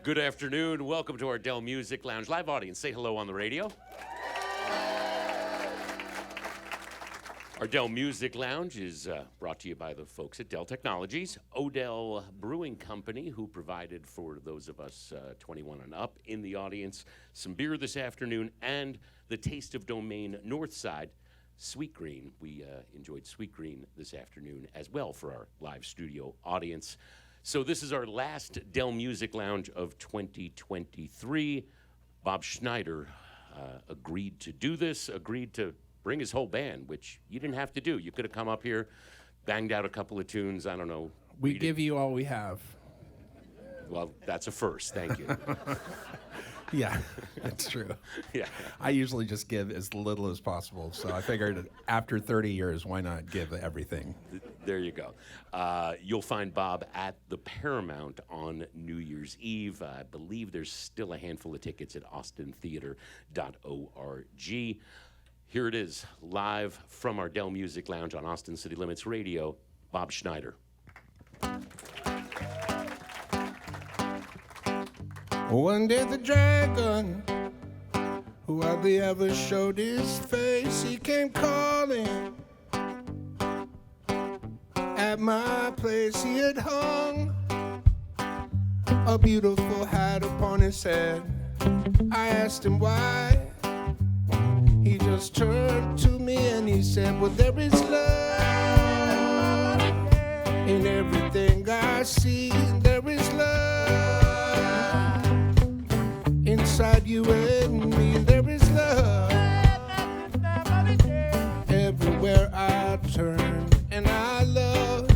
Good afternoon. Welcome to our Dell Music Lounge live audience. Say hello on the radio. Our Dell Music Lounge is brought to you by the folks at Dell Technologies, Odell Brewing Company, who provided for those of us 21 and up in the audience some beer this afternoon, and the Taste of Domain Northside Sweet Green. We enjoyed Sweet Green this afternoon as well for our live studio audience. So this is our last Dell Music Lounge of 2023. Bob Schneider agreed to do this, agreed to bring his whole band, which you didn't have to do. You could have come up here, banged out a couple of tunes, I don't know. We give you all we have. Well, that's a first, thank you. Yeah, that's true. Yeah. I usually just give as little as possible, so I figured after 30 years, why not give everything? There you go. You'll find Bob at the Paramount on New Year's Eve. I believe there's still a handful of tickets at austintheater.org. Here it is, live from our Dell Music Lounge on Austin City Limits Radio, Bob Schneider. One day the dragon, who hardly ever showed his face, he came calling at my place. He had hung a beautiful hat upon his head. I asked him why. He just turned to me and he said, well, there is love in everything I see. There is love inside you and me. There is love everywhere I turn. And I love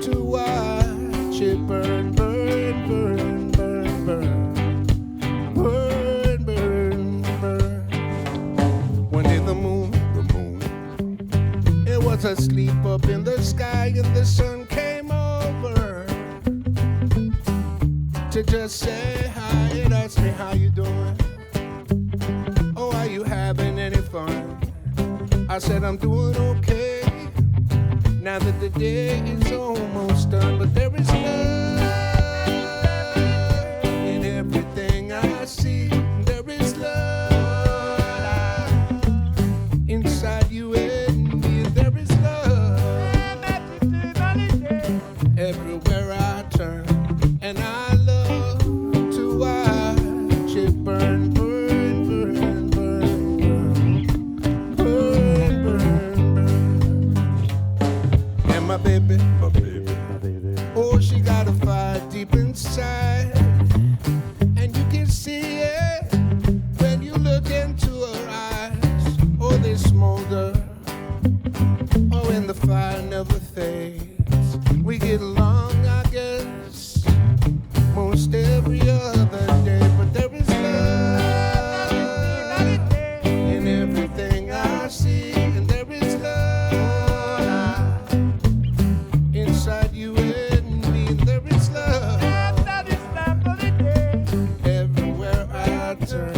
to watch it burn, burn, burn, burn, burn. Burn, burn, burn. One day the moon, it was asleep up in the sky, and the sun came over to just say hi. It asked me, how you doing? Oh, are you having any fun? I said, I'm doing okay, now that the day is almost done. But there is love in everything I see. There is love inside you and me. There is love everywhere I turn. And I love to watch it burn, burn, burn, burn, burn, burn, burn. And my baby, oh, she got a fire deep inside, and you can see it when you look into her eyes. Oh, they smolder, oh, and the fire never fades. We get along, I guess, most every other day. But there is love in everything I see, and there is love inside you and me. And there is love everywhere I turn.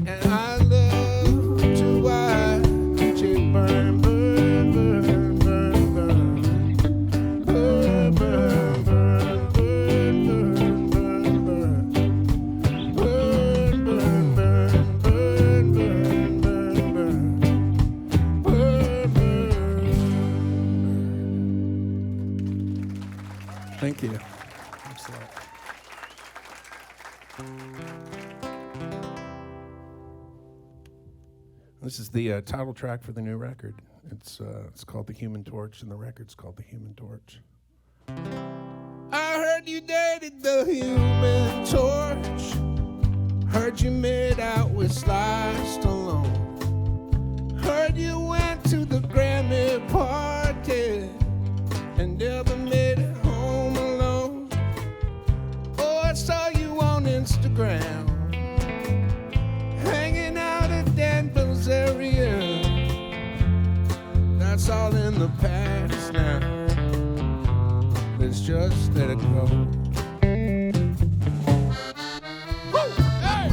And I love to watch it burn, burn, burn, burn, burn. Burn, burn, burn, burn, burn, burn, burn. Burn, burn, burn, burn, burn, burn, burn. Burn, burn. Thank you. Thanks a lot. This is the title track for the new record. It's called The Human Torch, and the record's called The Human Torch. I heard you dated the Human Torch. Heard you made out with Sly Stallone. Heard you went to the Grammy party and never made it home alone. Oh, I saw you on Instagram, hanging out at Danville's area. That's all in the past now. Let's just let it go. Woo! Hey!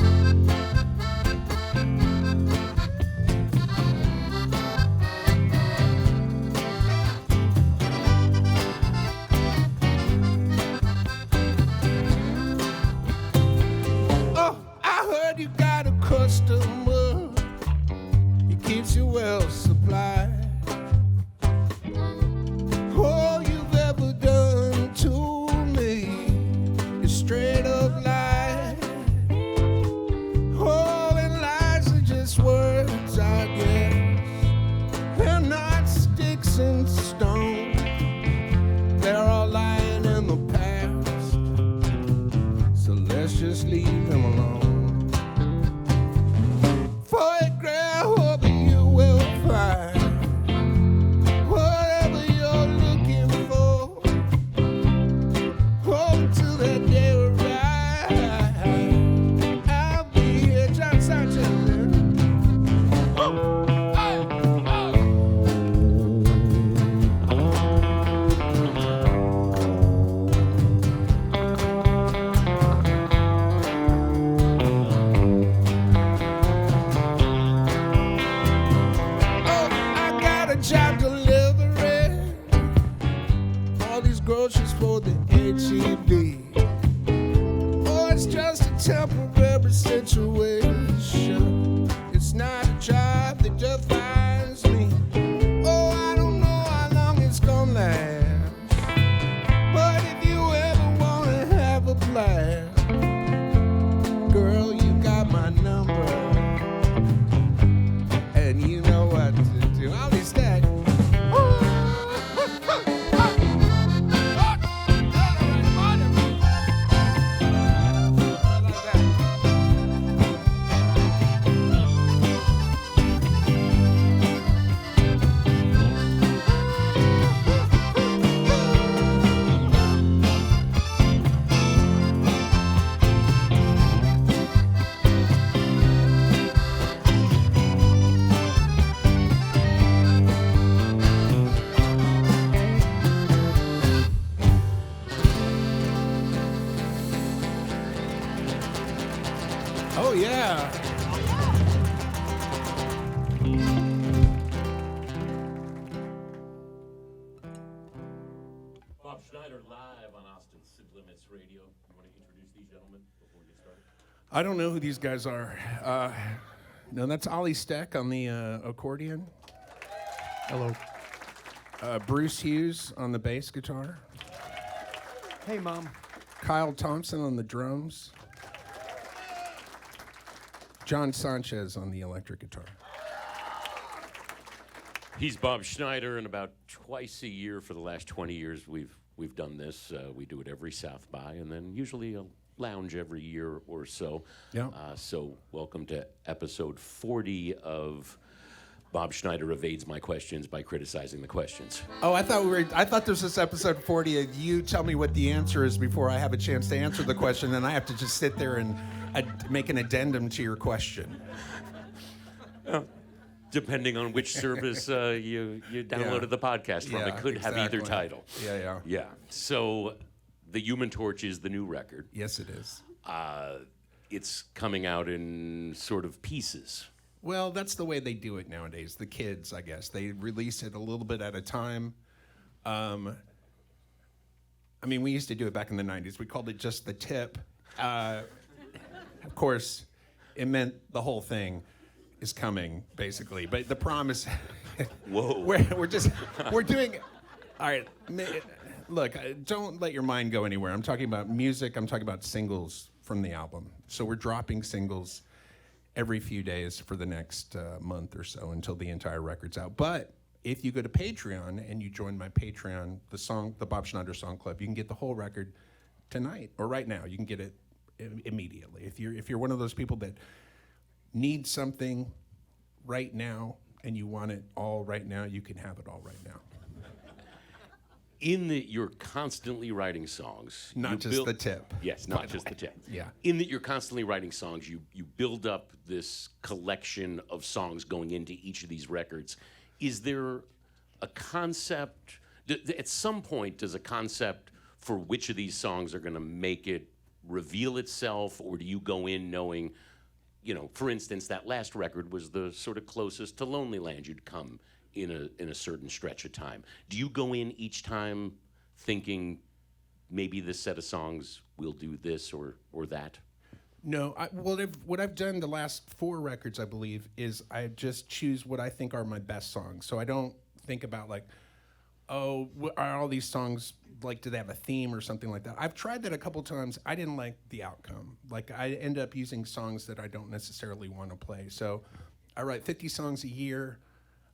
groceries for the HEB. Oh, it's just a temporary situation. It's not a job that defines me. Oh, I don't know how long it's gonna last. But if you ever wanna have a blast, girl, you got my number. And you know what to do. I'll be stacked. Oh, yeah. Bob Schneider live on Austin City Limits Radio. You want to introduce these gentlemen before we get started? I don't know who these guys are. No, that's Ollie Steck on the accordion. Hello. Bruce Hughes on the bass guitar. Hey, Mom. Kyle Thompson on the drums. John Sanchez on the electric guitar. He's Bob Schneider, and about twice a year for the last 20 years we've done this. We do it every South by, and then usually a lounge every year or so. Yeah. So welcome to episode 40 of Bob Schneider Evades My Questions by Criticizing the Questions. Oh, I thought this was episode 40 of you tell me what the answer is before I have a chance to answer the question, and I have to just sit there and make an addendum to your question. Depending on which service you downloaded the podcast from, it could have either title. Yeah. So The Human Torch is the new record. Yes, it is. It's coming out in sort of pieces. Well, that's the way they do it nowadays. The kids, I guess, they release it a little bit at a time. I mean, we used to do it back in the 90s. We called it just the tip. Of course, it meant the whole thing is coming, basically. But the promise, Whoa. we're doing, all right, look, don't let your mind go anywhere. I'm talking about music. I'm talking about singles from the album. So we're dropping singles every few days for the next month or so until the entire record's out. But if you go to Patreon and you join my Patreon, the Bob Schneider Song Club, you can get the whole record tonight or right now. You can get it immediately. If you're one of those people that need something right now and you want it all right now, you can have it all right now. In that you're constantly writing songs. Not just the tip. Yes, not just the tip. Yeah. In that you're constantly writing songs, you build up this collection of songs going into each of these records. Is there a concept, at some point, does a concept for which of these songs are going to make it reveal itself, or do you go in knowing, for instance, that last record was the sort of closest to Lonely Land you'd come in a certain stretch of time. Do you go in each time thinking maybe this set of songs will do this or that? No, what I've done the last 4 records, I believe, is I just choose what I think are my best songs. So I don't think about are all these songs, do they have a theme or something like that? I've tried that a couple times. I didn't like the outcome. I end up using songs that I don't necessarily want to play. So I write 50 songs a year.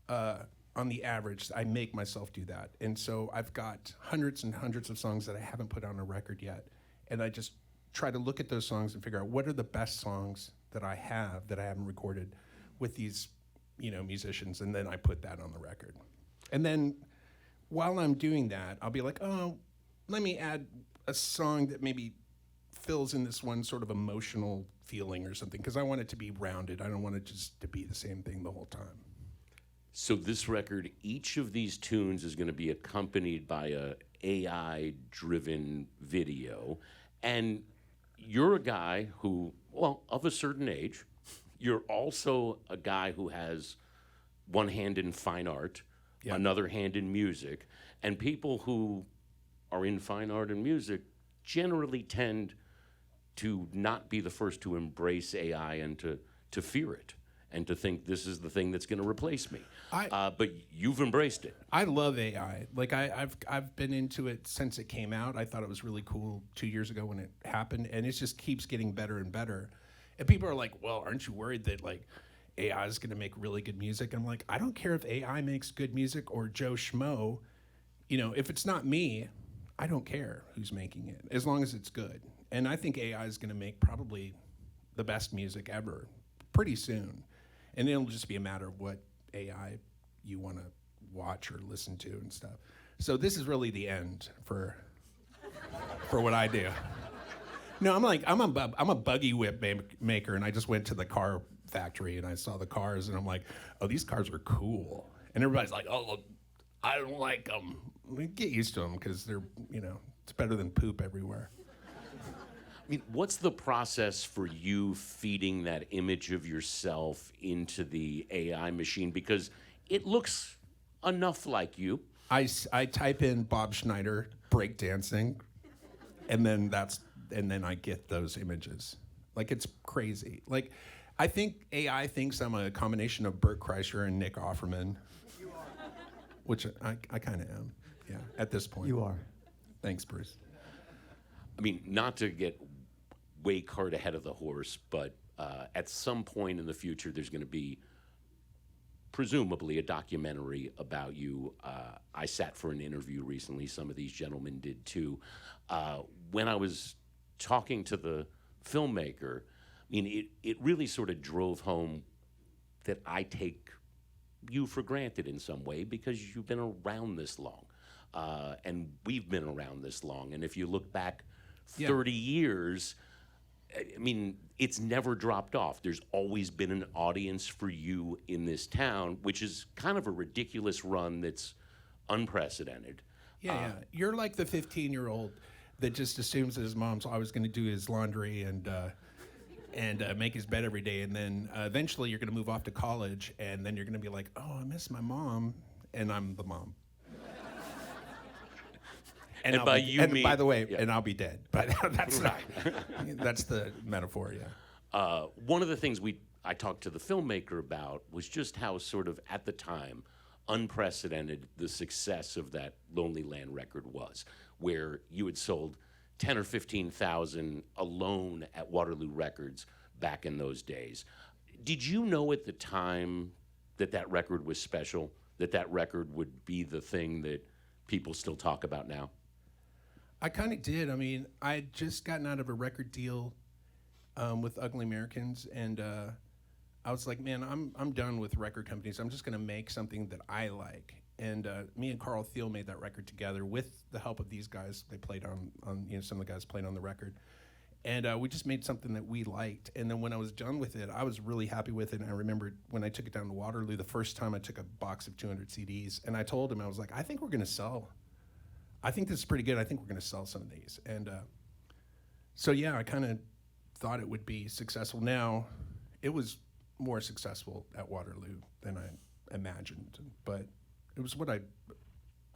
On the average, I make myself do that. And so I've got hundreds and hundreds of songs that I haven't put on a record yet. And I just try to look at those songs and figure out what are the best songs that I haven't recorded with these, musicians. And then I put that on the record. And then while I'm doing that, I'll be like, oh, let me add a song that maybe fills in this one sort of emotional feeling or something, because I want it to be rounded. I don't want it just to be the same thing the whole time. So this record, each of these tunes is going to be accompanied by a AI-driven video. And you're a guy who, of a certain age, you're also a guy who has one hand in fine art, another hand in music, and people who are in fine art and music generally tend to not be the first to embrace AI and to fear it and to think this is the thing that's going to replace me. But you've embraced it. I love AI. Like I've been into it since it came out. I thought it was really cool 2 years ago when it happened, and it just keeps getting better and better. And people are like, "Well, aren't you worried that like AI is going to make really good music?" And I'm like, I don't care if AI makes good music or Joe Schmo. You know, if it's not me, I don't care who's making it, as long as it's good. And I think AI is going to make probably the best music ever pretty soon. And it'll just be a matter of what AI you want to watch or listen to and stuff. So this is really the end for what I do. No, I'm a buggy whip maker, and I just went to the car factory and I saw the cars, and I'm like, oh, these cars are cool. And everybody's like, oh, I don't like them. Get used to them because they're, it's better than poop everywhere. I mean, what's the process for you feeding that image of yourself into the AI machine? Because it looks enough like you. I type in Bob Schneider breakdancing, and then I get those images. Like, it's crazy. Like, I think AI thinks I'm a combination of Bert Kreischer and Nick Offerman. You are. Which I kind of am, yeah, at this point. You are. Thanks, Bruce. I mean, not to get way cart ahead of the horse, but at some point in the future, there's going to be presumably a documentary about you. I sat for an interview recently. Some of these gentlemen did too. When I was talking to the filmmaker, I mean, it really sort of drove home that I take you for granted in some way because you've been around this long. And we've been around this long. And if you look back 30 years, I mean, it's never dropped off. There's always been an audience for you in this town, which is kind of a ridiculous run that's unprecedented. Yeah. You're like the 15-year-old that just assumes that his mom's always going to do his laundry and make his bed every day. And then eventually you're going to move off to college, and then you're going to be like, oh, I miss my mom, and I'm the mom. And by you mean, by the way, and I'll be dead. But that's not. That's the metaphor, yeah. One of the things I talked to the filmmaker about was just how sort of at the time unprecedented the success of that Lonely Land record was, where you had sold 10 or 15,000 alone at Waterloo Records back in those days. Did you know at the time that record was special, that record would be the thing that people still talk about now? I kind of did. I mean, I had just gotten out of a record deal with Ugly Americans, and I was like, man, I'm done with record companies. I'm just going to make something that I like. And me and Carl Thiel made that record together with the help of these guys. They played on some of the guys played on the record. And we just made something that we liked. And then when I was done with it, I was really happy with it. And I remember when I took it down to Waterloo, the first time I took a box of 200 CDs, and I told him, I was like, I think we're going to sell. I think this is pretty good. I think we're going to sell some of these. And so, yeah, I kind of thought it would be successful. Now, it was more successful at Waterloo than I imagined. But it was what I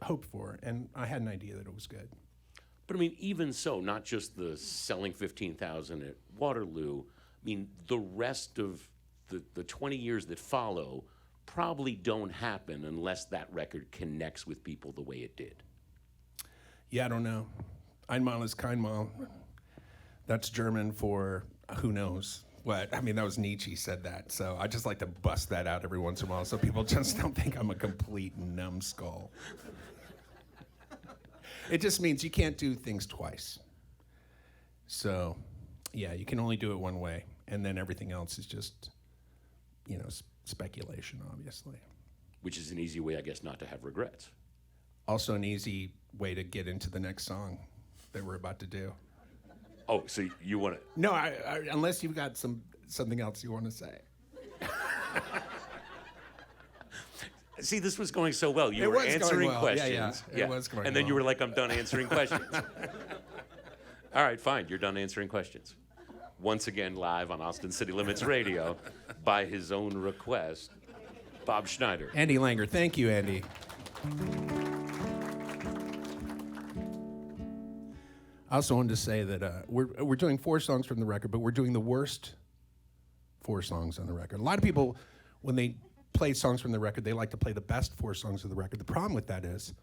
hoped for, and I had an idea that it was good. But I mean, even so, not just the selling 15,000 at Waterloo, I mean, the rest of the 20 years that follow probably don't happen unless that record connects with people the way it did. Yeah, I don't know. Einmal ist kein Mal. That's German for who knows what. I mean, that was Nietzsche said that. So I just like to bust that out every once in a while so people just don't think I'm a complete numbskull. It just means you can't do things twice. So, yeah, you can only do it one way. And then everything else is just, speculation, obviously. Which is an easy way, I guess, not to have regrets. Also an easy way to get into the next song that we're about to do. Oh, so you want to... No, unless you've got something else you want to say. See, this was going so well. You were answering questions. Yeah. It was going And then well. you were like, I'm done answering questions. All right, fine. You're done answering questions. Once again, live on Austin City Limits Radio, by his own request, Bob Schneider. Andy Langer. Thank you, Andy. I also wanted to say that we're doing 4 songs from the record, but we're doing the worst 4 songs on the record. A lot of people, when they play songs from the record, they like to play the best 4 songs of the record. The problem with that is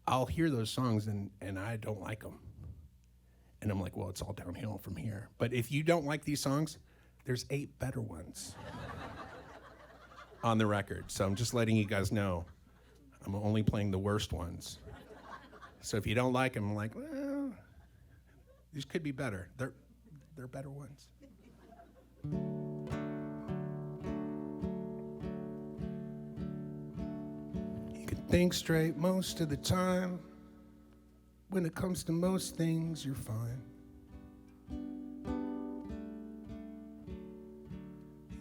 I'll hear those songs and I don't like them. And I'm like, well, it's all downhill from here. But if you don't like these songs, there's 8 better ones on the record. So I'm just letting you guys know I'm only playing the worst ones. So if you don't like them, I'm like, well, these could be better. They're better ones. You can think straight most of the time. When it comes to most things, you're fine.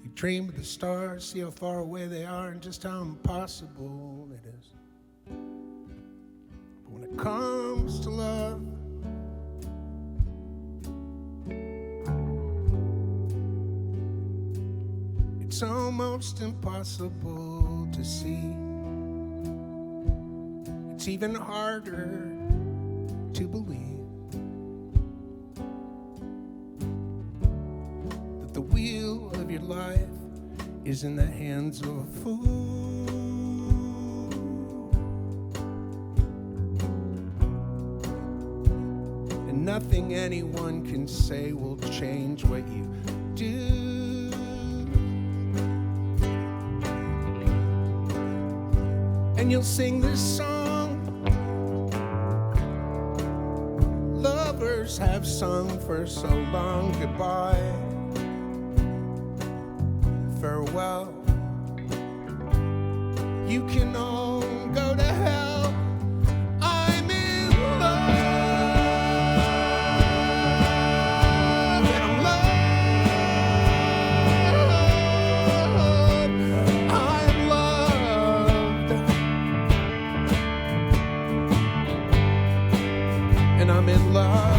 You dream of the stars, see how far away they are, and just how impossible it is. But when it comes to love, it's almost impossible to see. It's even harder to believe that the wheel of your life is in the hands of a fool. And nothing anyone can say will change what you do. And you'll sing this song lovers have sung for so long. Goodbye, farewell. You can all go to hell. I'm in love, and I'm loved. I'm loved, and I'm in love.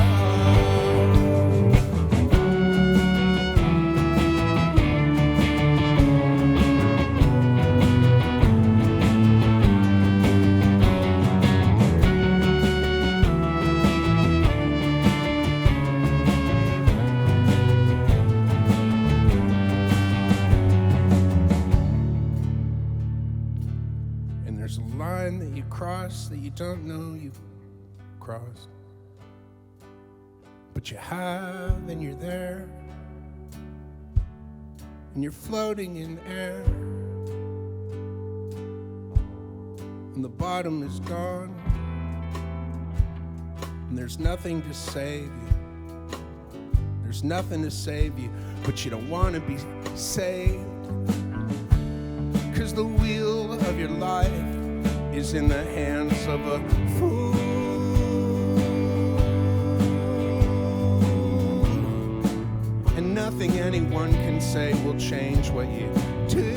And there's a line that you cross that you don't know you've crossed. But you have, and you're there, and you're floating in air, and the bottom is gone, and there's nothing to save you. There's nothing to save you, but you don't want to be saved, 'cause the wheel of your life is in the hands of a fool. Nothing anyone can say will change what you do.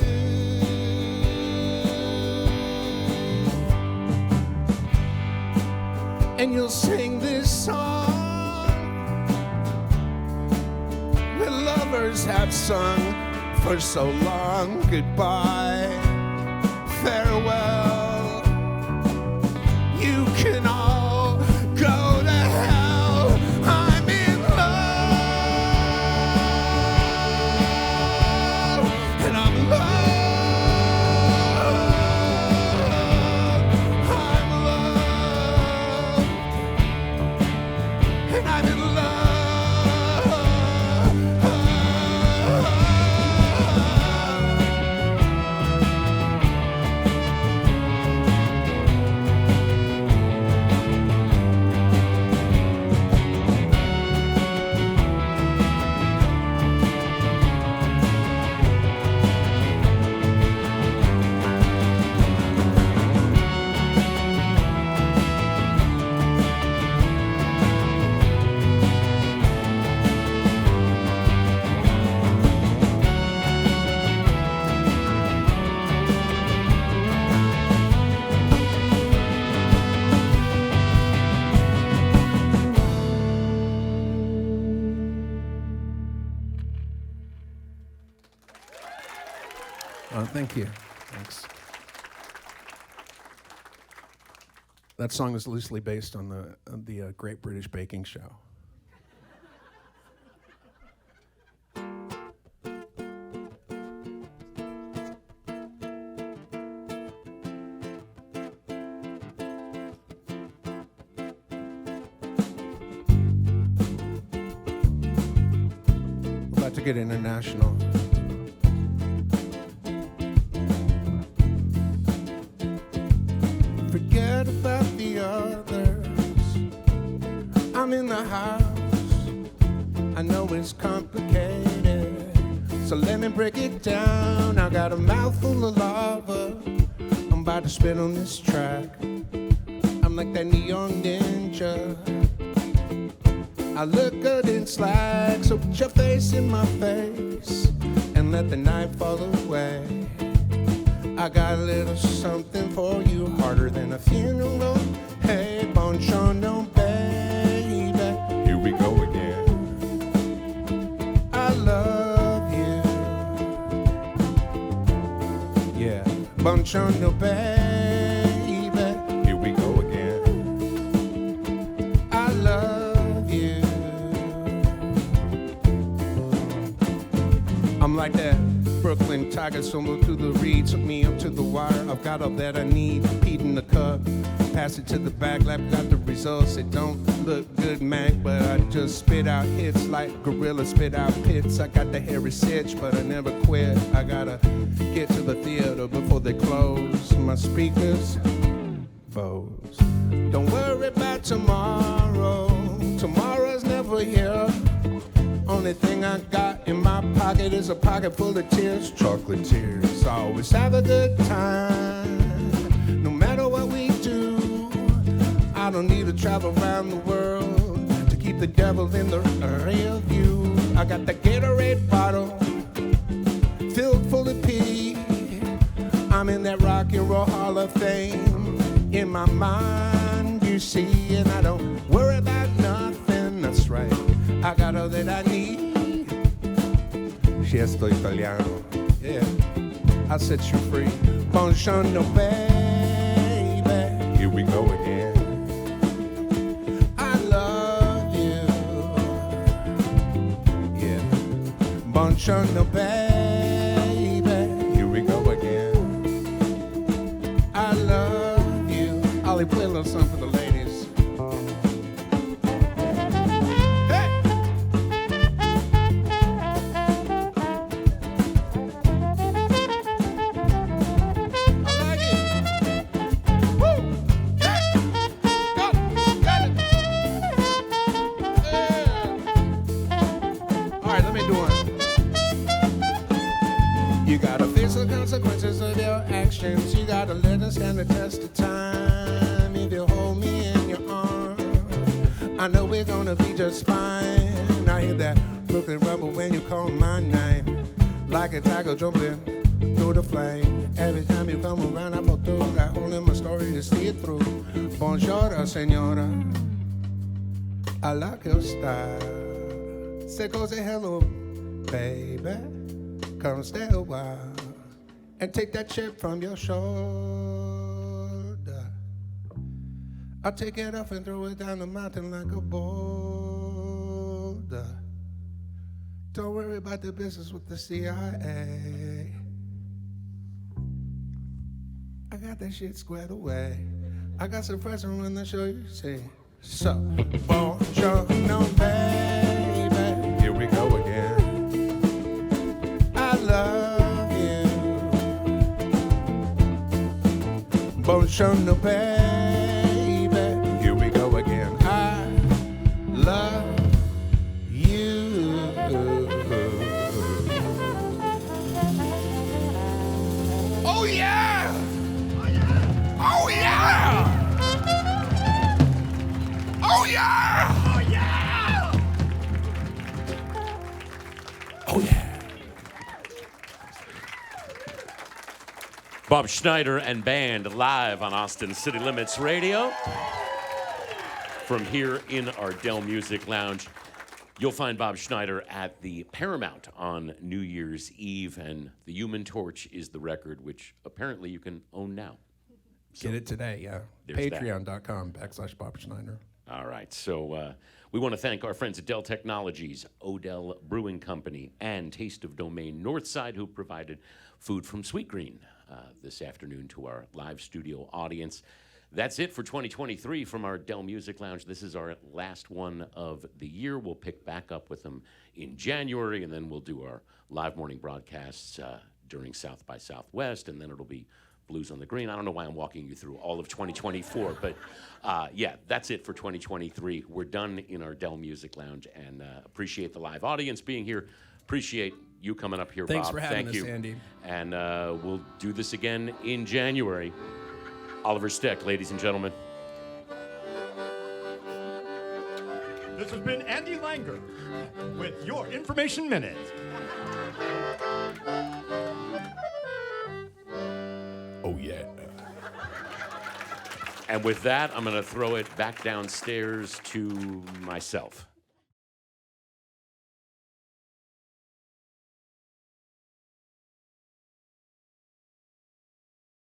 And you'll sing this song that lovers have sung for so long. Goodbye, farewell. You can all go to hell. I'm in Thank you. Thanks. That song is loosely based on the Great British Baking Show. About to get international. Forget about the others. I'm in the house. I know it's complicated, so let me break it down. I got a mouthful of lava. I'm about to spit on this track. I'm like that neon ninja. I look good in slack, so put your face in my face and let the night fall away. I got a little something for you, harder than a funeral. Hey, buongiorno, baby. Here we go again. I love you. Yeah, buongiorno, baby. Here we go again. I love you. I'm like that Brooklyn Tiger, solo to the reed, took me up to the wire. I've got all that I need, peed in the cup, pass it to the back lap, got the results. It don't look good, man, but I just spit out hits like gorilla spit out pits. I got the hairy sitch, but I never quit. I gotta get to the theater before they close. My speakers, Bose. Don't worry about tomorrow. Tomorrow's never here. Only thing I got in my pocket is a pocket full of tears, chocolate tears. Always have a good time, no matter what we do. I don't need to travel around the world to keep the devil in the rear view. I got the Gatorade bottle filled full of pee. I'm in that rock and roll Hall of Fame in my mind, you see, and I don't worry about nothing. That's right. I got all that I need. Si esto italiano. Yeah. I'll set you free. Buongiorno, baby. Here we go again. I love you. Yeah. Buongiorno, baby. Here we go again. I love you. Ollie, play a little something for the ladies. Consequences of your actions, you gotta let them stand the test of time. If you hold me in your arms, I know we're gonna be just fine. I hear that Brooklyn rumble when you call my name, like a tiger jumping through the flame. Every time you come around, I fall through. Got hole in my story to see it through. Buongiorno, senora, I like your style. Say, go say hello, baby. Come stay a while and take that chip from your shoulder. I'll take it off and throw it down the mountain like a boulder. Don't worry about the business with the CIA. I got that shit squared away. I got some friends around the show, you see. So, buongiorno, baby. Here we go again. I love you. Buongiorno, baby. Here we go again. I love you. Oh yeah! Oh yeah! Oh yeah! Oh yeah! Oh yeah! Bob Schneider and band live on Austin City Limits Radio. From here in our Dell Music Lounge, you'll find Bob Schneider at the Paramount on New Year's Eve, and The Human Torch is the record, which apparently you can own now. Get it today, yeah. There's that. Patreon.com/Bob Schneider. All right, so we want to thank our friends at Dell Technologies, Odell Brewing Company, and Taste of Domain Northside, who provided food from Sweet Green this afternoon to our live studio audience. That's it for 2023 from our Dell Music Lounge. This is our last one of the year. We'll pick back up with them in January, and then we'll do our live morning broadcasts during South by Southwest, and then it'll be Blues on the Green. I don't know why I'm walking you through all of 2024, but yeah, that's it for 2023. We're done in our Dell Music Lounge, and appreciate the live audience being here. Appreciate you coming up here, Thanks Bob. for having Thank us, you. Andy. And we'll do this again in January. Oliver Steck, ladies and gentlemen. This has been Andy Langer with your Information Minute. Oh, yeah. And with that, I'm going to throw it back downstairs to myself.